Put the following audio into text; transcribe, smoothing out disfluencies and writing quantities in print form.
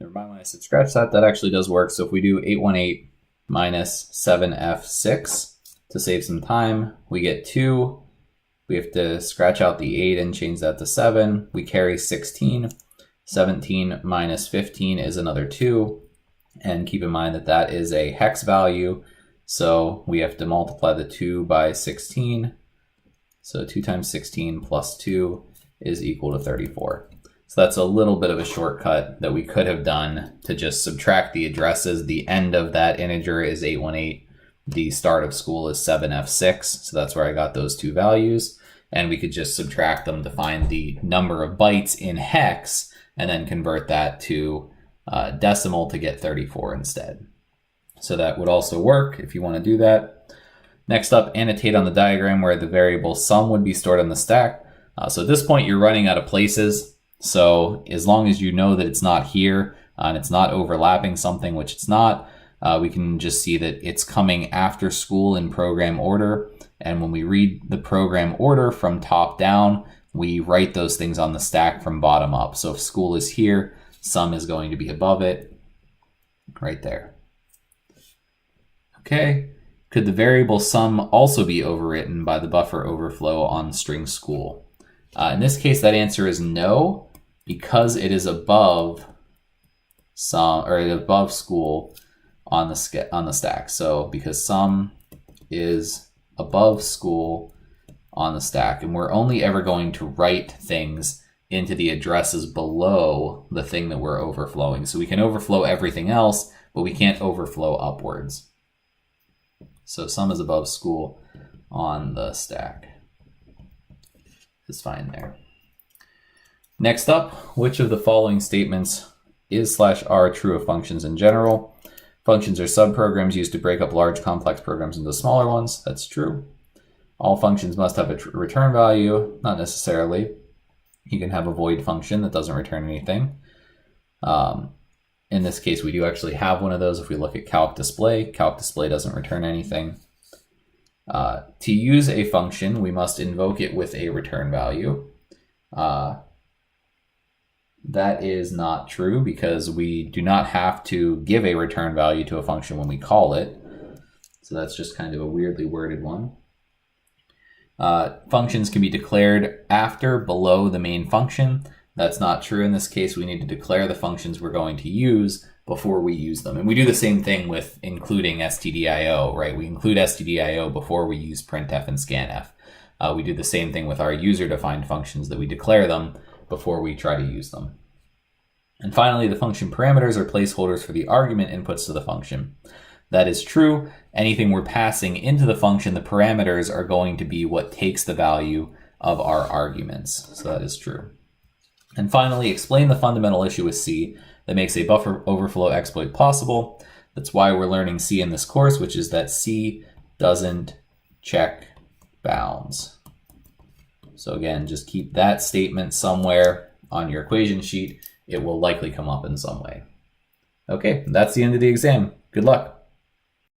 Never mind when I said scratch that, that actually does work. So if we do 818 minus 7f6 to save some time, we get 2. We have to scratch out the 8 and change that to 7. We carry 16. 17 minus 15 is another 2. And keep in mind that that is a hex value. So we have to multiply the 2 by 16. So 2 times 16 plus 2 is equal to 34. So that's a little bit of a shortcut that we could have done to just subtract the addresses. The end of that integer is 818. The start of school is 7f6. So that's where I got those two values. And we could just subtract them to find the number of bytes in hex and then convert that to decimal to get 34 instead. So that would also work if you want to do that. Next up, annotate on the diagram where the variable sum would be stored on the stack. So at this point, you're running out of places. So as long as you know that it's not here and it's not overlapping something, which it's not, we can just see that it's coming after school in program order. And when we read the program order from top down, we write those things on the stack from bottom up. So if school is here, sum is going to be above it, right there. Okay, could the variable sum also be overwritten by the buffer overflow on string school? In this case, that answer is no, because it is above sum or above school on the stack. So because sum is above school on the stack, and we're only ever going to write things into the addresses below the thing that we're overflowing. So we can overflow everything else, but we can't overflow upwards. So sum is above school on the stack. Is fine there. Next up, which of the following statements is/are true of functions in general? Functions are subprograms used to break up large complex programs into smaller ones. That's true. All functions must have a return value. Not necessarily. You can have a void function that doesn't return anything. In this case, we do actually have one of those. If we look at calc display doesn't return anything. To use a function, we must invoke it with a return value. That is not true because we do not have to give a return value to a function when we call it. So that's just kind of a weirdly worded one. Functions can be declared after, below the main function. That's not true in this case. We need to declare the functions we're going to use before we use them. And we do the same thing with including stdio, right? We include stdio before we use printf and scanf. We do the same thing with our user-defined functions, that we declare them before we try to use them. And finally, the function parameters are placeholders for the argument inputs to the function. That is true. Anything we're passing into the function, the parameters are going to be what takes the value of our arguments. So that is true. And finally, explain the fundamental issue with C that makes a buffer overflow exploit possible. That's why we're learning C in this course, which is that C doesn't check bounds. So again, just keep that statement somewhere on your equation sheet. It will likely come up in some way. Okay, that's the end of the exam. Good luck.